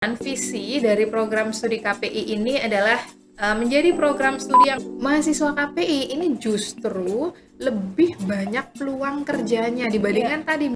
Dan visi dari program studi KPI ini adalah menjadi program studi yang mahasiswa KPI ini justru lebih banyak peluang kerjanya dibandingkan tadi.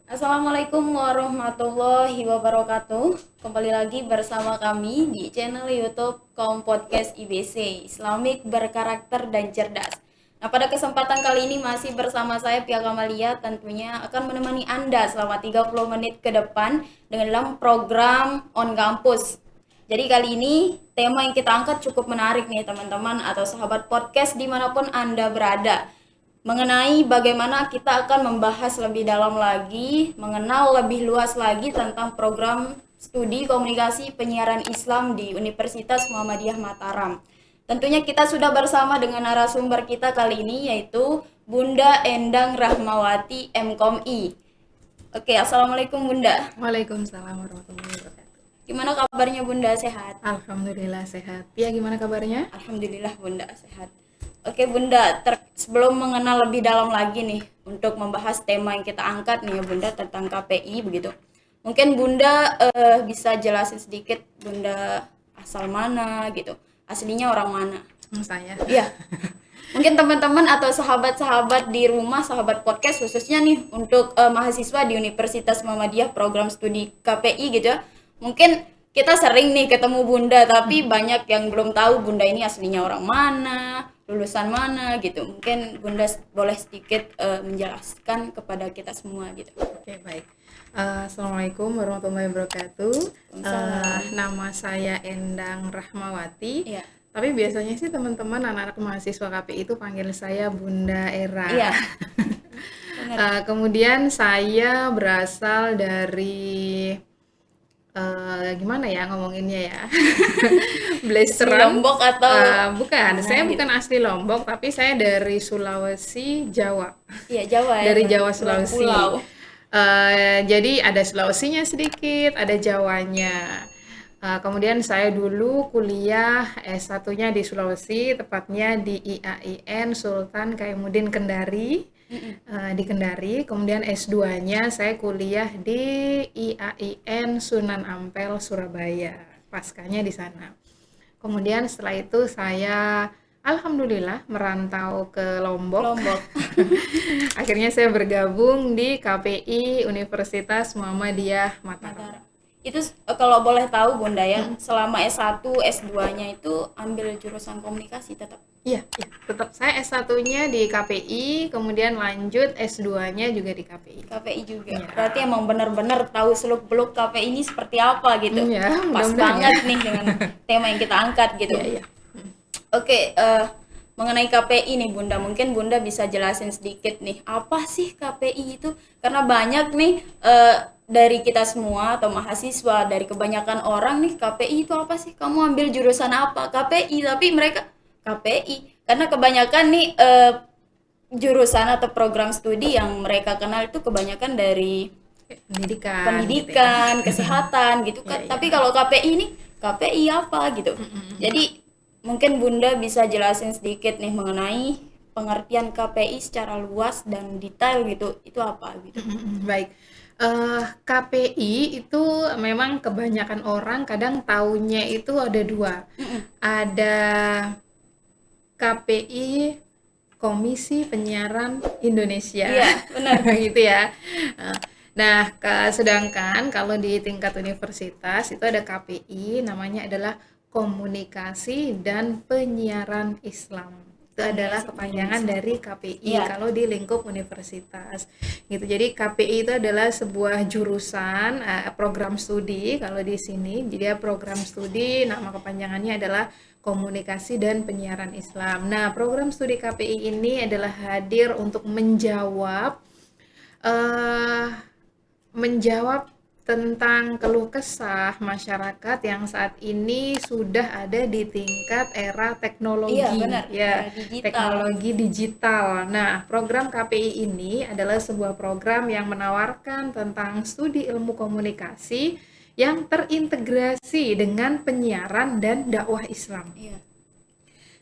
Assalamualaikum warahmatullahi wabarakatuh. Kembali lagi bersama kami di channel YouTube Kaum Podcast IBC, Islamic Berkarakter dan Cerdas. Nah, pada kesempatan kali ini masih bersama saya Pia Kamalia, tentunya akan menemani Anda selama 30 menit ke depan dengan dalam program On Campus. Jadi kali ini tema yang kita angkat cukup menarik nih teman-teman atau sahabat podcast dimanapun Anda berada, mengenai bagaimana kita akan membahas lebih dalam lagi, mengenal lebih luas lagi tentang program studi komunikasi penyiaran Islam di Universitas Muhammadiyah Mataram. Tentunya kita sudah bersama dengan narasumber kita kali ini, yaitu Bunda Endang Rahmawati MKOMI. Oke, Assalamualaikum Bunda. Waalaikumsalam warahmatullahi wabarakatuh. Gimana kabarnya Bunda, sehat? Alhamdulillah sehat. Pia gimana kabarnya? Alhamdulillah Bunda sehat. Oke Bunda, sebelum mengenal lebih dalam lagi nih untuk membahas tema yang kita angkat nih ya Bunda tentang KPI begitu. Mungkin Bunda bisa jelasin sedikit Bunda asal mana gitu. Aslinya orang mana? Saya. Iya. Mungkin teman-teman atau sahabat-sahabat di rumah, sahabat podcast khususnya nih untuk mahasiswa di Universitas Muhammadiyah program studi KPI gitu ya. Mungkin kita sering nih ketemu Bunda, tapi banyak yang belum tahu Bunda ini aslinya orang mana, lulusan mana gitu. Mungkin Bunda boleh sedikit menjelaskan kepada kita semua gitu. Oke, baik. Assalamualaikum warahmatullahi wabarakatuh. Nama saya Endang Rahmawati. Iya. Tapi biasanya sih teman-teman anak-anak mahasiswa KPI itu panggil saya Bunda Era. Iya. Kemudian saya berasal dari gimana ya ngomonginnya ya? Blasteran. Lombok atau bukan, saya bukan asli Lombok, tapi saya dari Sulawesi, Jawa. Iya, Jawa ya. Dari Jawa Sulawesi. Pulau. Jadi ada Sulawesinya sedikit, ada Jawanya. Kemudian saya dulu kuliah S1-nya di Sulawesi, tepatnya di IAIN Sultan Kaimuddin Kendari, di Kendari. Kemudian S2-nya saya kuliah di IAIN Sunan Ampel, Surabaya. Paskanya di sana. Kemudian setelah itu saya alhamdulillah merantau ke Lombok. Akhirnya saya bergabung di KPI Universitas Muhammadiyah Mataram. Itu kalau boleh tahu Bunda ya, selama S1, S2-nya itu ambil jurusan komunikasi tetap? Iya, tetap saya S1-nya di KPI, kemudian lanjut S2-nya juga di KPI. KPI juga. Ya. Berarti emang benar-benar tahu seluk-beluk KPI ini seperti apa gitu. Ya, pas banget nih dengan tema yang kita angkat gitu. Iya. Oke, mengenai KPI nih Bunda, mungkin Bunda bisa jelasin sedikit nih, apa sih KPI itu? Karena banyak nih dari kita semua atau mahasiswa, dari kebanyakan orang nih, KPI itu apa sih? Kamu ambil jurusan apa? KPI, tapi mereka KPI. Karena kebanyakan nih jurusan atau program studi yang mereka kenal itu kebanyakan dari pendidikan, gitu ya. Kesehatan gitu kan. Tapi kalau KPI ini, KPI apa gitu. Jadi mungkin Bunda bisa jelasin sedikit nih mengenai pengertian KPI secara luas dan detail gitu, itu apa gitu. Baik. KPI itu memang kebanyakan orang kadang taunya itu ada dua. Ada KPI Komisi Penyiaran Indonesia. Iya, benar. Gitu ya. Nah, sedangkan kalau di tingkat universitas itu ada KPI, namanya adalah Komunikasi dan Penyiaran Islam. Itu adalah kepanjangan dari KPI kalau di lingkup universitas gitu. Jadi KPI itu adalah sebuah jurusan program studi kalau di sini. Jadi program studi nama kepanjangannya adalah Komunikasi dan Penyiaran Islam. Nah, program studi KPI ini adalah hadir untuk menjawab tentang keluh kesah masyarakat yang saat ini sudah ada di tingkat era teknologi, teknologi digital. Nah, program KPI ini adalah sebuah program yang menawarkan tentang studi ilmu komunikasi yang terintegrasi dengan penyiaran dan dakwah Islam.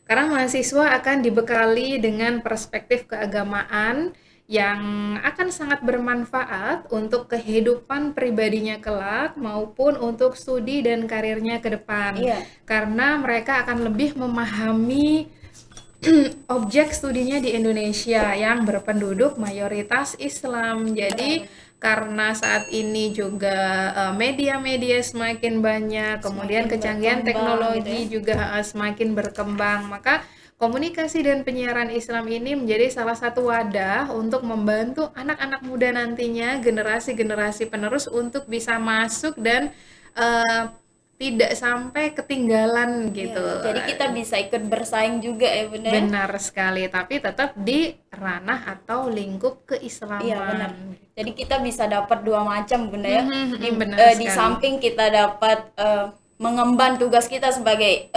Karena mahasiswa akan dibekali dengan perspektif keagamaan yang akan sangat bermanfaat untuk kehidupan pribadinya kelak maupun untuk studi dan karirnya ke depan. Iya, Karena mereka akan lebih memahami objek studinya di Indonesia yang berpenduduk mayoritas Islam. Jadi benar-benar. karena saat ini juga media-media semakin banyak, kemudian Semakin kecanggihan berkembang gitu ya. teknologi juga semakin berkembang, maka komunikasi dan penyiaran Islam ini menjadi salah satu wadah untuk membantu anak-anak muda nantinya, generasi-generasi penerus untuk bisa masuk dan eh, tidak sampai ketinggalan Iya, gitu. jadi kita bisa ikut bersaing juga ya Bunda ya. Benar sekali, tapi tetap di ranah atau lingkup Iya benar. keislaman. Jadi kita bisa dapat dua macam Bunda ya. Benar Di sekali. samping kita dapat mengemban tugas kita sebagai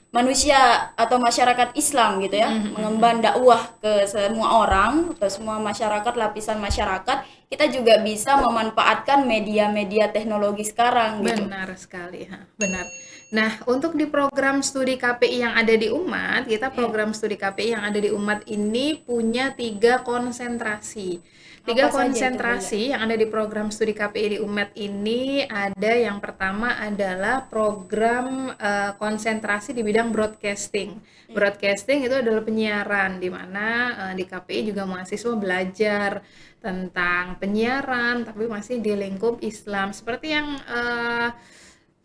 manusia atau masyarakat Islam gitu ya, mengemban dakwah ke semua orang, ke semua masyarakat, lapisan masyarakat, kita juga bisa memanfaatkan media-media teknologi sekarang gitu. Benar sekali, benar. Nah, untuk di program studi KPI yang ada di Umat, kita Iya. program studi KPI yang ada di Umat ini punya 3 konsentrasi. Apa Tiga saja itu Bunda? konsentrasi yang ada di program studi KPI di Umat ini ada yang pertama adalah program konsentrasi di bidang broadcasting. Broadcasting itu adalah penyiaran, di mana di KPI juga mahasiswa belajar tentang penyiaran, tapi masih di lingkup Islam. Seperti yang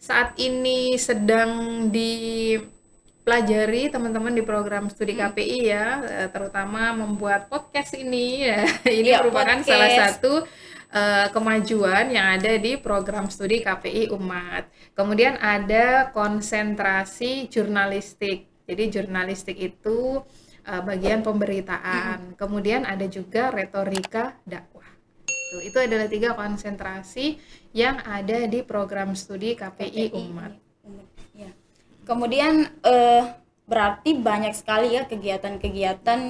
saat ini sedang dipelajari teman-teman di program studi KPI ya, terutama membuat podcast ini ya. Ini Iya, merupakan salah podcast. satu kemajuan yang ada di program studi KPI Umat. Kemudian ada konsentrasi jurnalistik. Jadi jurnalistik itu bagian pemberitaan. Kemudian ada juga retorika dakwah. Itu adalah 3 konsentrasi yang ada di program studi KPI KPI Umat. ya. Kemudian berarti banyak sekali ya kegiatan-kegiatan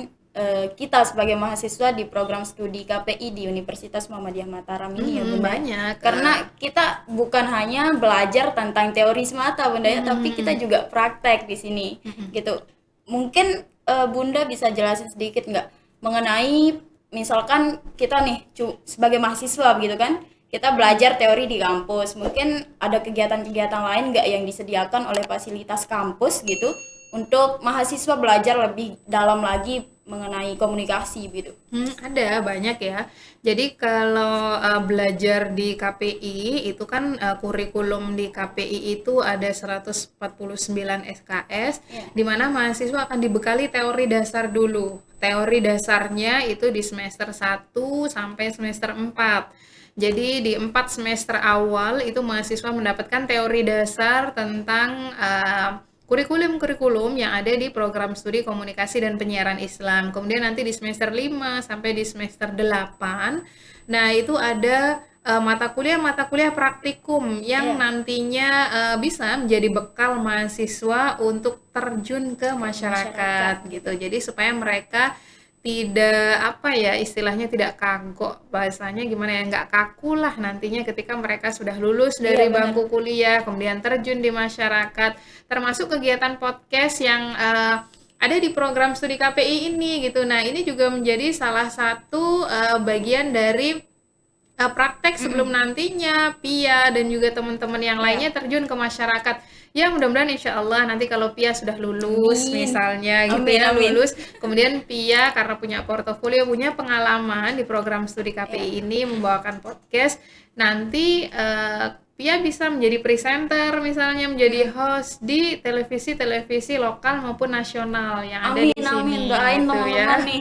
kita sebagai mahasiswa di program studi KPI di Universitas Muhammadiyah Mataram ini ya Bunda. Banyak. Karena kita bukan hanya belajar tentang teori semata Bunda ya, tapi kita juga praktek di sini gitu. Mungkin Bunda bisa jelasin sedikit nggak mengenai misalkan kita nih sebagai mahasiswa begitu kan, kita belajar teori di kampus, mungkin ada kegiatan-kegiatan lain nggak yang disediakan oleh fasilitas kampus gitu untuk mahasiswa belajar lebih dalam lagi mengenai komunikasi gitu. Ada banyak ya. Jadi kalau belajar di KPI itu kan kurikulum di KPI itu ada 149 SKS, Ya. di mana mahasiswa akan dibekali teori dasar dulu. Teori dasarnya itu di semester 1 sampai semester 4. Jadi di 4 semester awal itu mahasiswa mendapatkan teori dasar tentang kurikulum-kurikulum yang ada di program studi komunikasi dan penyiaran Islam. Kemudian nanti di semester 5 sampai di semester 8, nah itu ada mata kuliah praktikum yang Iya, nantinya bisa menjadi bekal mahasiswa untuk terjun ke masyarakat masyarakat gitu. gitu. Jadi supaya mereka tidak apa ya istilahnya tidak kagok, bahasanya gimana ya, nggak kaku lah nantinya ketika mereka sudah lulus Iya dari benar. bangku kuliah kemudian terjun di masyarakat, termasuk kegiatan podcast yang ada di program studi KPI ini gitu. Nah ini juga menjadi salah satu bagian dari praktek sebelum nantinya Pia dan juga teman-teman yang Iya. lainnya terjun ke masyarakat. Ya mudah-mudahan insya Allah nanti kalau Pia sudah lulus Amin. misalnya gitu Amin ya, amin. lulus kemudian Pia karena punya portofolio, punya pengalaman di program studi Iya. KPI ini membawakan podcast, nanti Pia bisa menjadi presenter misalnya, menjadi host di televisi-televisi lokal maupun nasional yang ada di Amin amin. sini Doain gitu teman-teman ya. nih.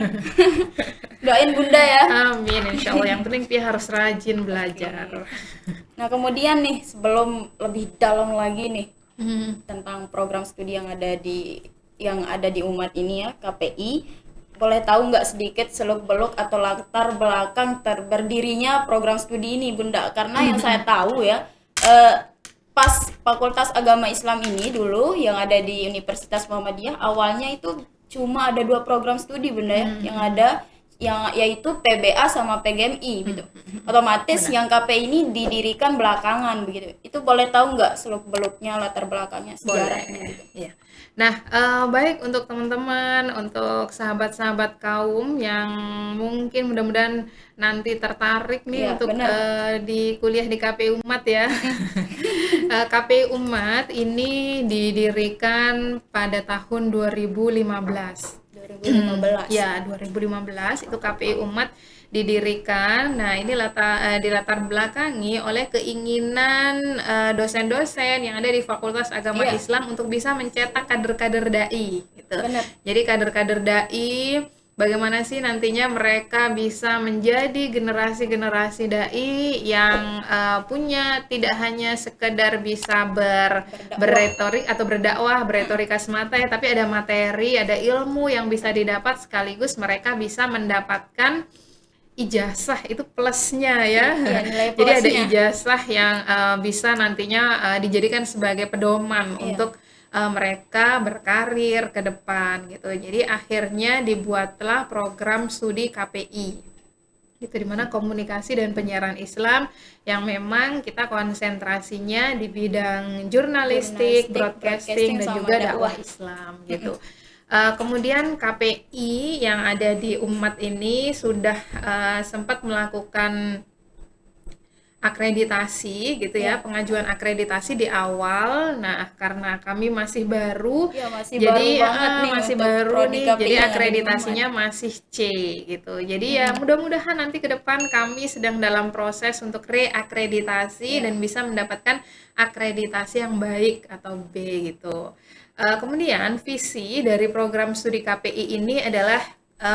Doain Bunda ya. Amin insya Allah, yang penting Pia harus rajin belajar. Nah, kemudian nih sebelum lebih dalam lagi nih Hmm. tentang program studi yang ada di Umat ini ya, KPI, boleh tahu nggak sedikit seluk-beluk atau latar belakang berdirinya program studi ini, Bunda? Karena yang saya tahu ya, pas Fakultas Agama Islam ini dulu yang ada di Universitas Muhammadiyah awalnya itu cuma ada 2 program studi Bunda ya, yang ada yang yaitu PBA sama PGMI gitu. Otomatis benar. yang KPI ini didirikan belakangan begitu. Itu boleh tahu nggak seluk-beluknya, latar belakangnya, sejarahnya Boleh, gitu. ya. Nah, baik untuk teman-teman, untuk sahabat-sahabat kaum yang mungkin mudah-mudahan nanti tertarik nih Iya, untuk benar. di kuliah di KPI Umat ya. KPI Umat ini didirikan pada tahun 2015. 2015. Ya, 2015 itu KPI Umat didirikan. Nah, ini dilatar belakangi oleh keinginan dosen-dosen yang ada di Fakultas Agama Iya, Islam untuk bisa mencetak kader-kader dai gitu. benar. Jadi kader-kader dai bagaimana sih nantinya mereka bisa menjadi generasi-generasi dai yang punya tidak hanya sekedar bisa Berdakwah. berretorik atau berretorika semata ya, tapi ada materi, ada ilmu yang bisa didapat sekaligus mereka bisa mendapatkan ijazah itu plusnya ya. Iya, nilai Jadi ada plusnya. ijazah yang bisa nantinya dijadikan sebagai pedoman Iya. untuk mereka berkarir ke depan gitu. Jadi akhirnya dibuatlah program studi KPI gitu, dimana komunikasi dan penyiaran Islam yang memang kita konsentrasinya di bidang jurnalistik, Jurnalistik, broadcasting broadcasting dan sama juga dakwah. dakwah Islam gitu. Kemudian KPI yang ada di Umat ini sudah sempat melakukan akreditasi gitu ya, Iya. pengajuan akreditasi di awal. Nah, karena kami masih baru, Iya, masih baru jadi banget nih masih untuk baru prodi nih, KPI jadi yang ada di Umat. akreditasinya masih C gitu. Jadi ya mudah-mudahan nanti ke depan kami sedang dalam proses untuk reakreditasi Iya. dan bisa mendapatkan akreditasi yang baik atau B gitu. Kemudian visi dari program studi KPI ini adalah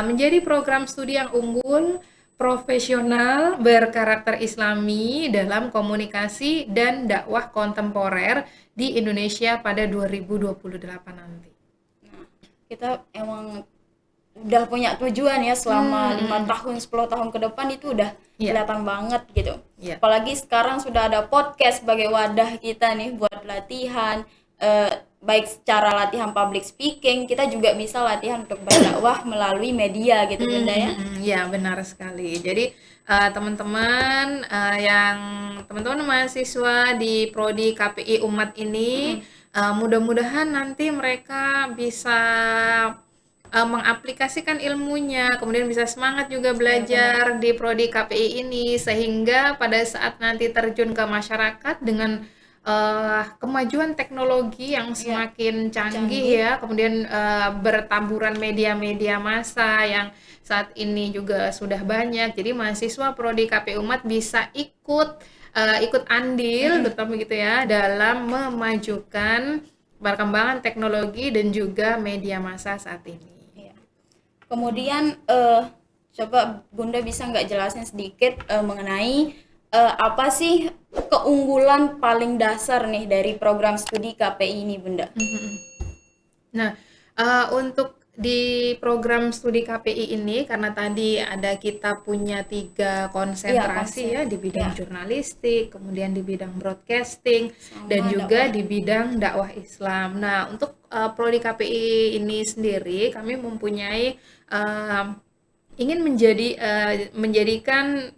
menjadi program studi yang unggul, profesional, berkarakter Islami dalam komunikasi dan dakwah kontemporer di Indonesia pada 2028 nanti. Nah, kita emang udah punya tujuan ya selama 5 tahun 10 tahun ke depan itu udah Iya, kelihatan banget gitu. iya. Apalagi sekarang sudah ada podcast sebagai wadah kita nih buat latihan, baik secara latihan public speaking, kita juga bisa latihan untuk berdakwah melalui media gitu Bunda ya. Ya benar sekali. Jadi teman-teman yang teman-teman mahasiswa di prodi KPI Umat ini mudah-mudahan nanti mereka bisa mengaplikasikan ilmunya, kemudian bisa semangat juga Iya benar. belajar di prodi KPI ini sehingga pada saat nanti terjun ke masyarakat dengan kemajuan teknologi yang Iya, semakin canggih canggih. ya, kemudian bertaburan media-media massa yang saat ini juga sudah banyak. Jadi mahasiswa prodi KPI Umat bisa ikut andil, terutama gitu ya, dalam memajukan perkembangan teknologi dan juga media massa saat ini. Iya. Kemudian coba Bunda bisa nggak jelasin sedikit mengenai apa sih keunggulan paling dasar nih dari program studi KPI ini Bunda? Nah, untuk di program studi KPI ini karena tadi ada kita punya 3 Iya, konsentrasi konsep. ya di Iya, bidang jurnalistik, kemudian di bidang broadcasting dan sama juga dakwah. di bidang dakwah Islam. Nah, untuk prodi KPI ini sendiri kami mempunyai ingin menjadikan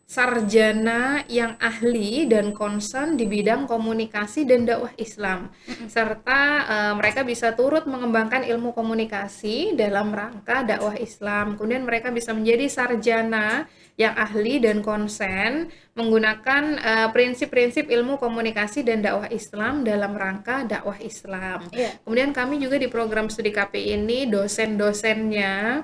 sarjana yang ahli dan concern di bidang komunikasi dan dakwah Islam, serta mereka bisa turut mengembangkan ilmu komunikasi dalam rangka dakwah Islam. Kemudian mereka bisa menjadi sarjana yang ahli dan konsen menggunakan prinsip-prinsip ilmu komunikasi dan dakwah Islam dalam rangka dakwah Islam. Iya. Kemudian kami juga di program studi KPI ini dosen-dosennya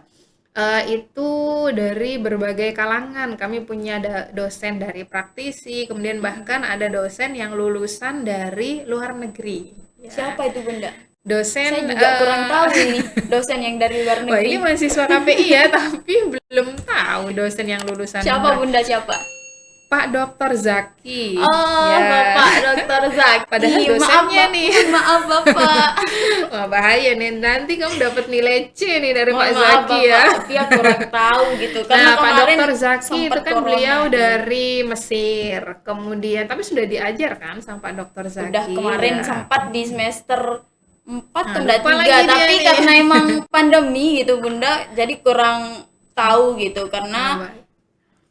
itu dari berbagai kalangan. Kami punya dosen dari praktisi, kemudian bahkan ada dosen yang lulusan dari luar negeri. Ya. Siapa itu Bunda? Saya Dosen, juga kurang tahu ini dosen yang dari luar wah ini negeri. mahasiswa KPI ya, tapi belum tahu dosen yang lulusan Siapa luar. Bunda siapa? Pak Dr. Zaki. Oh, Ya. Bapak Dr. Zaki. Padahal Maaf, dosennya nih. maaf Bapak. Wah bahaya nih, nanti kamu dapat nilai C nih dari Pak Mohon maaf Zaki Bapak, ya. Via kurang tahu gitu. Karena Nah, Pak kemarin Dr. Zaki itu sempat kan corona beliau gitu. dari Mesir. Kemudian tapi sudah diajar kan sama Pak Dr. Udah Zaki. kemarin Ya. sempat di semester 4 Nah, tunda lupa 3, lagi dia tapi nih. karena emang pandemi gitu Bunda, jadi kurang tahu gitu, karena baik.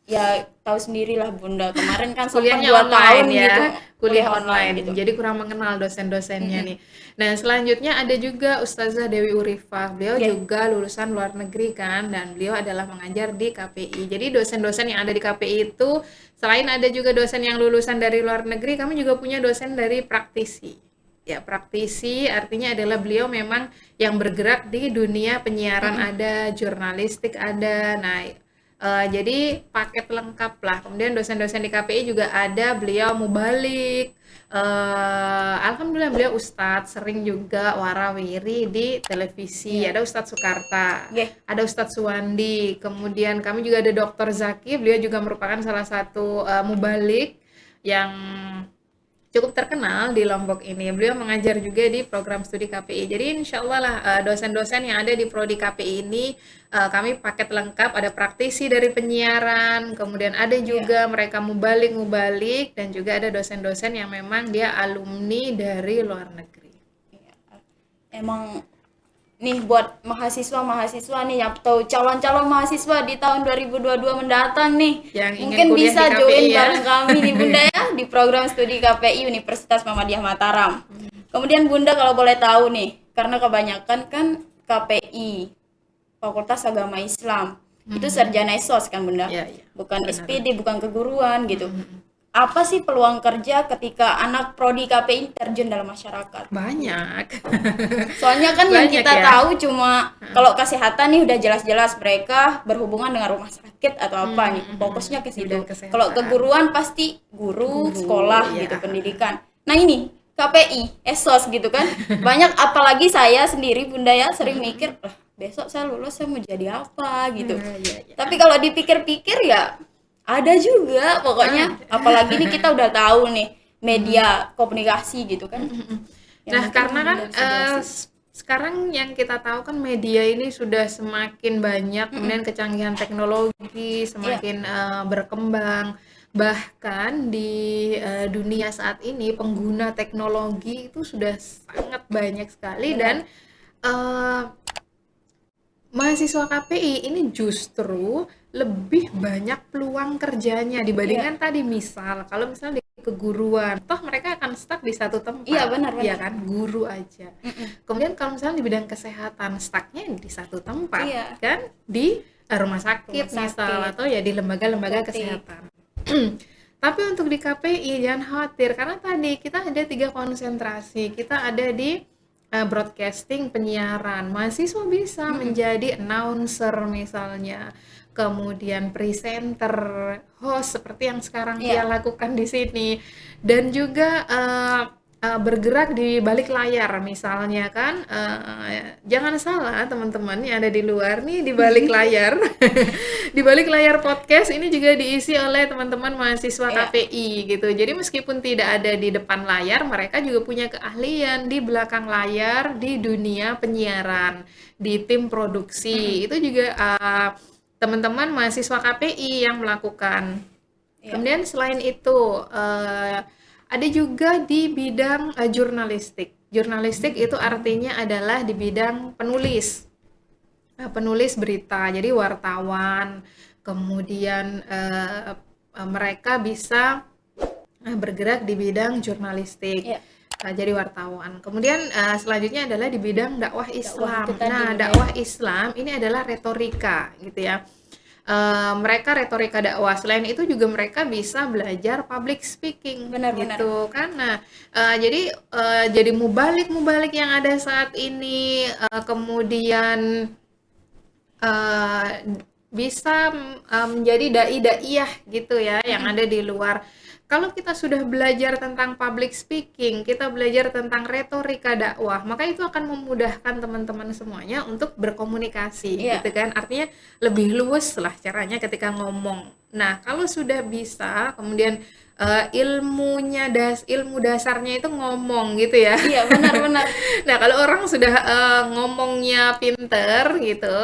ya tahu sendirilah Bunda, kemarin kan sempat Kuliahnya 2 tahun online ya, gitu kuliah kuliah online online. gitu. Jadi kurang mengenal dosen-dosennya Mm-mm. nih. Nah, selanjutnya ada juga Ustazah Dewi Urifah. Beliau Ya, juga lulusan luar negeri kan, dan beliau adalah mengajar di KPI. Jadi dosen-dosen yang ada di KPI itu selain ada juga dosen yang lulusan dari luar negeri, kami juga punya dosen dari praktisi. Ya, praktisi artinya adalah beliau memang yang bergerak di dunia penyiaran mm-mm. ada, jurnalistik ada. Nah, jadi paket lengkap lah. Kemudian dosen-dosen di KPI juga ada, beliau mubalik. Alhamdulillah beliau ustadz, sering juga warawiri di televisi. Iya, Ada Ustadz Sukarta, oke. ada Ustadz Suwandi. Kemudian kami juga ada Dokter Zaki, beliau juga merupakan salah satu mubalik yang cukup terkenal di Lombok ini. Beliau mengajar juga di program studi KPI. Jadi insya Allah lah dosen-dosen yang ada di prodi KPI ini kami paket lengkap. Ada praktisi dari penyiaran, kemudian ada Iya, juga mereka mubalik-mubalik, dan juga ada dosen-dosen yang memang dia alumni dari luar negeri. iya. Emang nih buat mahasiswa-mahasiswa nih atau calon-calon mahasiswa di tahun 2022 mendatang nih, Yang ingin mungkin kuliah di bisa KPI join ya. bareng kami nih Bunda ya di program studi KPI Universitas Muhammadiyah Mataram. Kemudian Bunda kalau boleh tahu nih, karena kebanyakan kan KPI Fakultas Agama Islam itu sarjana SOS kan Bunda, Ya, ya, bukan benar. SPD, bukan keguruan gitu. Apa sih peluang kerja ketika anak prodi KPI terjun dalam masyarakat gitu? Banyak. Soalnya kan yang Banyak kita ya. tahu cuma kalau kesehatan nih udah jelas-jelas mereka berhubungan dengan rumah sakit atau apa nih, fokusnya ke Di situ. bidang Kalau kesehatan. keguruan pasti guru, Guru, sekolah ya. gitu, pendidikan. Nah ini KPI, ESOS gitu kan. Banyak apalagi saya sendiri Bunda ya sering mikir, lah besok saya lulus saya mau jadi apa gitu. Ya, ya. Tapi kalau dipikir-pikir ya ada juga pokoknya. Apalagi nih kita udah tahu nih media komunikasi gitu kan. Ya Nah, mungkin karena kan Bunda bisa jelasin. sekarang yang kita tahu kan media ini sudah semakin banyak, kemudian kecanggihan teknologi Iya, semakin berkembang. Bahkan di dunia saat ini pengguna teknologi itu sudah sangat banyak sekali, dan benar. eh, mahasiswa KPI ini justru lebih banyak peluang kerjanya Iya, dibandingkan tadi, misal kalau misalnya di keguruan, toh mereka akan stuck di satu iya tempat, ya benar-benar. kan, guru aja. Kemudian kalau misalnya di bidang kesehatan, stucknya di satu tempat Iya, kan, di rumah rumah sakit misal, sakit, atau ya di lembaga-lembaga apotek. kesehatan. Tapi untuk di KPI jangan khawatir, karena tadi kita ada 3 konsentrasi. Kita ada di broadcasting, penyiaran. Mahasiswa bisa menjadi announcer misalnya, kemudian presenter, host seperti yang sekarang Tia Iya, lakukan di sini, dan juga bergerak di balik layar misalnya kan. Jangan salah teman-teman yang ada di luar nih, di balik layar. Di balik layar podcast ini juga diisi oleh teman-teman mahasiswa iya. KPI gitu. Jadi meskipun tidak ada di depan layar, mereka juga punya keahlian di belakang layar di dunia penyiaran, di tim produksi. Itu juga teman-teman mahasiswa KPI yang melakukan. Iya. Kemudian selain itu ada juga di bidang jurnalistik. Jurnalistik itu artinya adalah di bidang penulis. Penulis berita, jadi wartawan. Kemudian mereka bisa bergerak di bidang jurnalistik, Iya, jadi wartawan. Kemudian selanjutnya adalah di bidang dakwah dakwah Islam. itu tadi Nah, Bunda ya. dakwah Islam ini adalah retorika gitu ya. Mereka retorika dakwah. Selain itu juga mereka bisa belajar public speaking Benar-benar. gitu kan. Nah, jadi mubalik-mubalik yang ada saat ini, kemudian eh, bisa menjadi dai-daiyah gitu ya yang ada di luar. Kalau kita sudah belajar tentang public speaking, kita belajar tentang retorika dakwah, maka itu akan memudahkan teman-teman semuanya untuk berkomunikasi Iya. gitu kan. Artinya lebih luwes lah caranya ketika ngomong. Nah, kalau sudah bisa, kemudian ilmu dasarnya itu ngomong gitu ya. Iya, benar-benar. Nah, kalau orang sudah ngomongnya pinter gitu,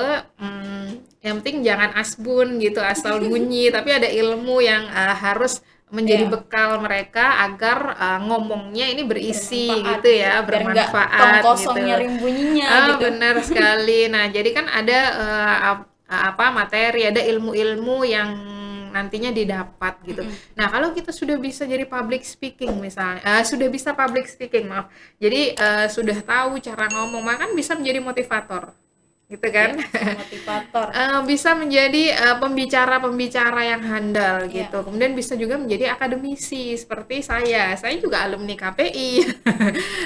yang penting jangan asbun gitu, asal bunyi, tapi ada ilmu yang harus menjadi Iya, bekal mereka agar ngomongnya ini berisi bermanfaat gitu gitu. ya, Biar nggak tong bermanfaat kosong gitu. nyari bunyinya Ah, gitu. benar sekali. Nah, jadi kan ada materi, ada ilmu-ilmu yang nantinya didapat gitu. Nah, kalau kita sudah bisa jadi public speaking misalnya, sudah bisa public speaking, maaf. Jadi sudah tahu cara ngomong, maka kan bisa menjadi motivator, gitu Ya, kan? motivator. Bisa menjadi pembicara-pembicara yang handal Ya. gitu. Kemudian bisa juga menjadi akademisi seperti saya. Saya juga alumni KPI.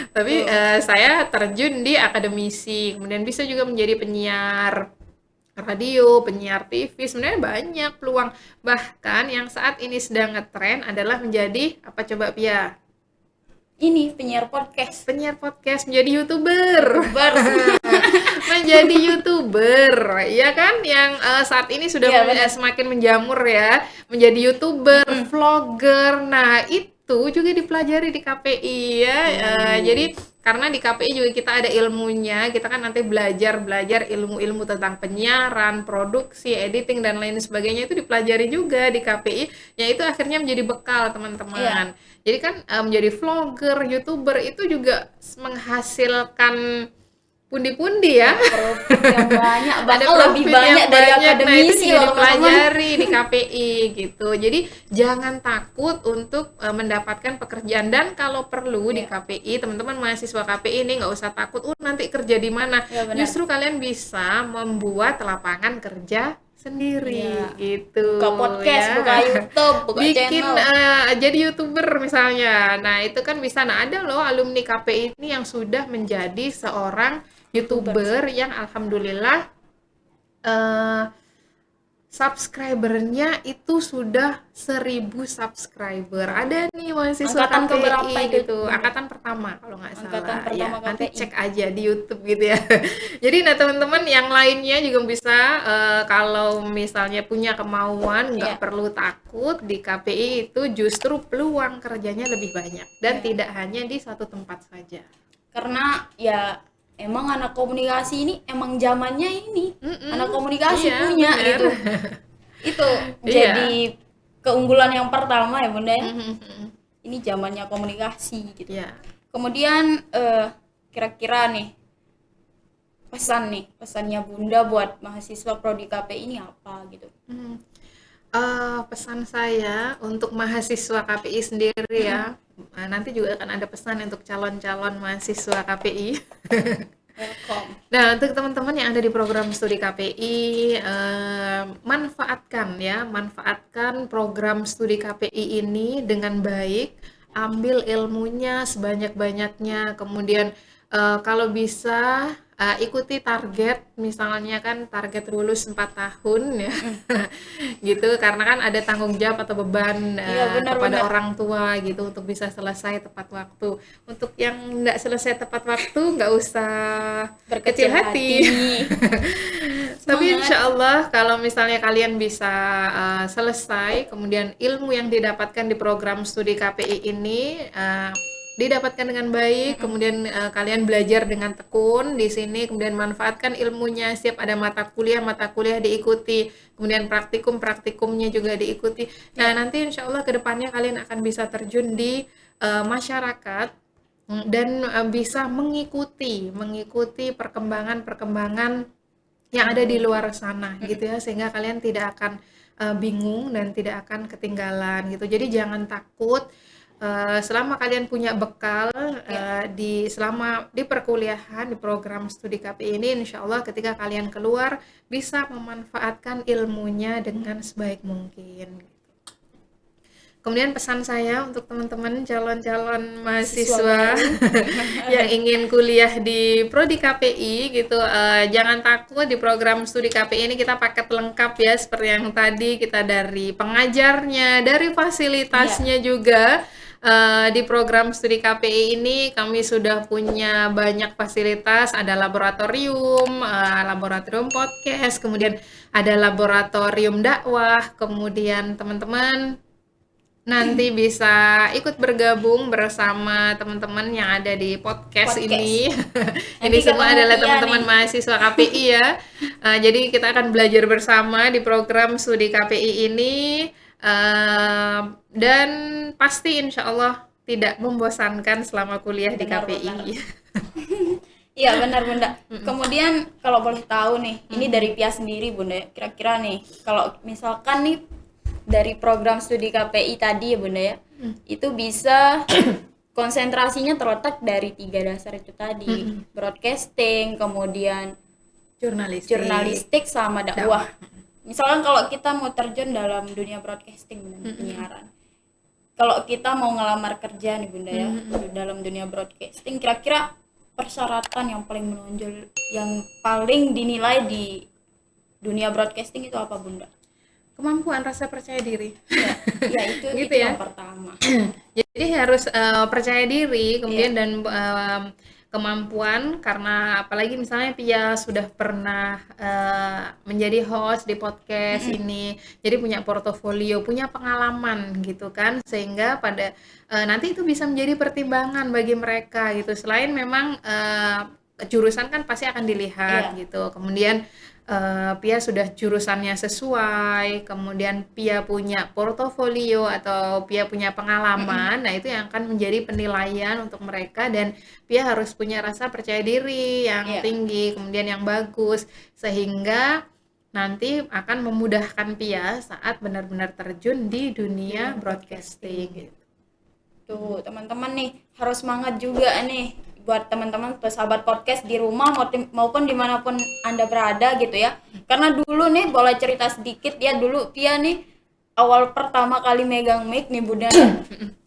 Tapi Betul. saya terjun di akademisi. Kemudian bisa juga menjadi penyiar radio, penyiar TV. Sebenarnya banyak peluang. Bahkan yang saat ini sedang ngetren adalah menjadi apa coba Pia? Ini penyiar podcast. Penyiar podcast, menjadi YouTuber. Bars. Menjadi YouTuber, ya kan? Yang saat ini sudah Iya, benar. semakin menjamur ya, menjadi YouTuber, vlogger. Nah, itu juga dipelajari di KPI ya. Jadi karena di KPI juga kita ada ilmunya, kita kan nanti belajar ilmu-ilmu tentang penyiaran, produksi, editing dan lain sebagainya itu dipelajari juga di KPI, yang itu akhirnya menjadi bekal teman-teman. Jadi kan menjadi vlogger, YouTuber itu juga menghasilkan pundi-pundi ya. Profit yang banyak, Ada bahkan lebih profit banyak yang dari banyak. Nah, itu akademisi juga loh teman-teman. dipelajari di KPI gitu. Jadi jangan takut untuk mendapatkan pekerjaan, dan kalau perlu di Ya. KPI, teman-teman mahasiswa KPI ini nggak usah takut, nanti kerja di mana. Ya, benar. Justru kalian bisa membuat lapangan kerja sendiri Ya. gitu. Buka podcast, ya. buka YouTube, buka Bikin channel. jadi YouTuber misalnya. Nah, itu kan bisa. Nah, ada loh alumni KPI ini yang sudah menjadi seorang YouTuber yang alhamdulillah eh, subscribernya itu sudah 1.000 subscriber. Ada nih mahasiswa Angkatan KPI keberapa itu? gitu, angkatan pertama kalau nggak Angkatan salah. pertama Ya, nanti KPI. cek aja di YouTube gitu ya. Jadi nah teman-teman yang lainnya juga bisa kalau misalnya punya kemauan, nggak perlu takut, di KPI itu justru peluang kerjanya lebih banyak dan tidak hanya di satu tempat saja. Karena ya emang anak komunikasi ini emang zamannya ini anak komunikasi Iya, punya bener. gitu. Itu jadi keunggulan yang pertama ya Bunda ya. Ini zamannya komunikasi gitu. Iya. Kemudian kira-kira nih pesannya Bunda buat mahasiswa prodi KPI ini apa gitu? Pesan saya untuk mahasiswa KPI sendiri ya, nanti juga akan ada pesan untuk calon-calon mahasiswa KPI. Welcome. Nah, untuk teman-teman yang ada di program studi KPI, manfaatkan program studi KPI ini dengan baik, ambil ilmunya sebanyak-banyaknya, kemudian kalau bisa ikuti target, misalnya kan target lulus 4 tahun ya, gitu, karena kan ada tanggung jawab atau beban Iya, kepada benar. orang tua gitu untuk bisa selesai tepat waktu. Untuk yang nggak selesai tepat waktu, nggak usah kecil hati. Tapi insya Allah kalau misalnya kalian bisa selesai, kemudian ilmu yang didapatkan di program studi KPI ini didapatkan dengan baik, kemudian kalian belajar dengan tekun di sini, kemudian manfaatkan ilmunya, siap ada mata kuliah diikuti, kemudian praktikumnya juga diikuti. Nah, nanti insya Allah kedepannya kalian akan bisa terjun di masyarakat dan bisa mengikuti perkembangan yang ada di luar sana gitu ya, sehingga kalian tidak akan bingung dan tidak akan ketinggalan gitu. Jadi jangan takut, selama kalian punya bekal selama di perkuliahan di program studi KPI ini, insya Allah ketika kalian keluar bisa memanfaatkan ilmunya dengan sebaik mungkin. Kemudian pesan saya untuk teman-teman calon-calon mahasiswa yang ingin kuliah di prodi KPI gitu, jangan takut, di program studi KPI ini kita paket lengkap ya, seperti yang tadi kita dari pengajarnya, dari fasilitasnya juga. Di program studi KPI ini kami sudah punya banyak fasilitas, ada laboratorium podcast, kemudian ada laboratorium dakwah, kemudian teman-teman nanti bisa ikut bergabung bersama teman-teman yang ada di podcast ini. Ini Nanti semua ketemu adalah Pia teman-teman nih. mahasiswa KPI ya. Jadi kita akan belajar bersama di program studi KPI ini, dan pasti insya Allah tidak membosankan selama kuliah di Benar, KPI. benar. Iya benar Bunda. Kemudian kalau boleh tahu nih, ini dari Pia sendiri Bunda, ya. Kira-kira nih, kalau misalkan nih dari program studi KPI tadi ya Bunda ya, itu bisa konsentrasinya terletak dari 3 dasar itu tadi, broadcasting, kemudian jurnalistik sama dakwah. Misalkan kalau kita mau terjun dalam dunia broadcasting dan penyiaran, kalau kita mau ngelamar kerja nih Bunda ya, dalam dunia broadcasting, kira-kira persyaratan yang paling menonjol, yang paling dinilai di dunia broadcasting itu apa Bunda? Kemampuan, rasa percaya diri. Ya itu Gitu itu ya. yang pertama. Jadi harus percaya diri, kemudian dan kemampuan, karena apalagi misalnya Pia sudah pernah menjadi host di podcast ini, jadi punya portofolio, punya pengalaman gitu kan, sehingga pada nanti itu bisa menjadi pertimbangan bagi mereka gitu. Selain memang jurusan kan pasti akan dilihat Iya. gitu, kemudian Pia sudah jurusannya sesuai, kemudian Pia punya portofolio atau Pia punya pengalaman, nah itu yang akan menjadi penilaian untuk mereka, dan Pia harus punya rasa percaya diri yang Iya. tinggi, kemudian yang bagus, sehingga nanti akan memudahkan Pia saat benar-benar terjun di dunia broadcasting. Tuh, teman-teman nih harus semangat juga nih buat teman-teman sahabat podcast di rumah maupun dimanapun Anda berada gitu ya. Karena dulu nih boleh cerita sedikit ya, dulu Pia nih awal pertama kali megang mic nih Bunda,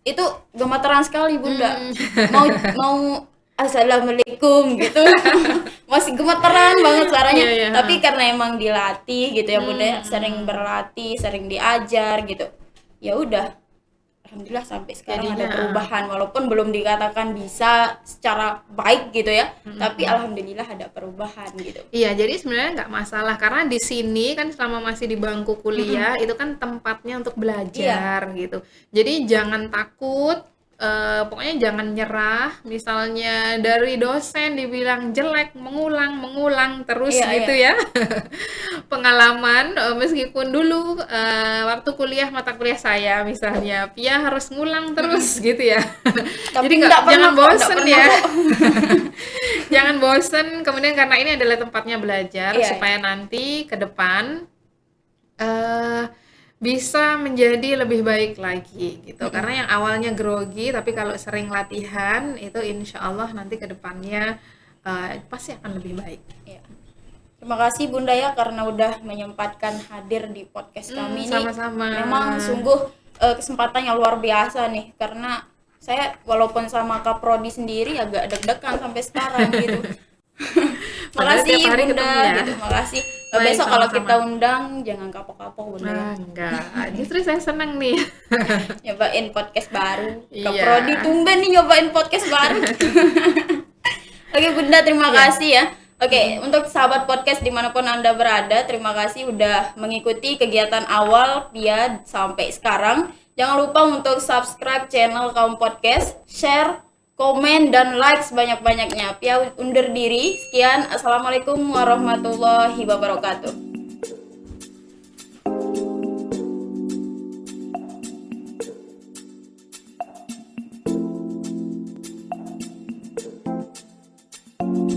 itu gemeteran sekali Bunda. Mau assalamualaikum gitu. Masih gemeteran banget suaranya. Iya, iya. Tapi karena emang dilatih gitu ya Bunda, sering berlatih, sering diajar gitu. Ya udah, alhamdulillah sampai sekarang ada Jadinya perubahan, walaupun belum dikatakan bisa secara baik gitu ya, tapi alhamdulillah ada perubahan gitu. Iya, jadi sebenarnya nggak masalah, karena di sini kan selama masih di bangku kuliah itu kan tempatnya untuk Iya. belajar gitu. Jadi jangan takut, pokoknya jangan nyerah. Misalnya dari dosen dibilang jelek, mengulang terus Iya, gitu iya. ya. Pengalaman, meskipun dulu waktu kuliah, mata kuliah saya misalnya Pia harus ngulang terus gitu ya. Tapi Jadi nggak pernah jangan kok, nggak bosen pernah ya. kok. Jangan bosen, kemudian karena ini adalah tempatnya belajar, Iya, supaya nanti ke depan eh bisa menjadi lebih baik lagi gitu. Karena yang awalnya grogi, tapi kalau sering latihan itu insya Allah nanti ke depannya pasti akan lebih baik. iya. Terima kasih Bunda ya karena udah menyempatkan hadir di podcast kami ini. Sama-sama. Memang sungguh kesempatan yang luar biasa nih, karena saya walaupun sama Kak Prodi sendiri agak deg-degan sampai sekarang gitu. Padahal Makasih tiap hari Bunda ketemu ya. gitu. Makasih. Baik, Besok kalau sama-sama. kita undang jangan kapok-kapok Bunda ya. Enggak, justru saya senang nih. Nyobain podcast baru. Kak Iya. Prodi tumben nih nyobain podcast baru. Oke Bunda, terima kasih ya. Oke, untuk sahabat podcast dimanapun Anda berada, terima kasih udah mengikuti kegiatan awal Pia sampai sekarang. Jangan lupa untuk subscribe channel Kaum Podcast, share, komen, dan like sebanyak-banyaknya. Pia undur diri. Sekian, Assalamualaikum warahmatullahi wabarakatuh.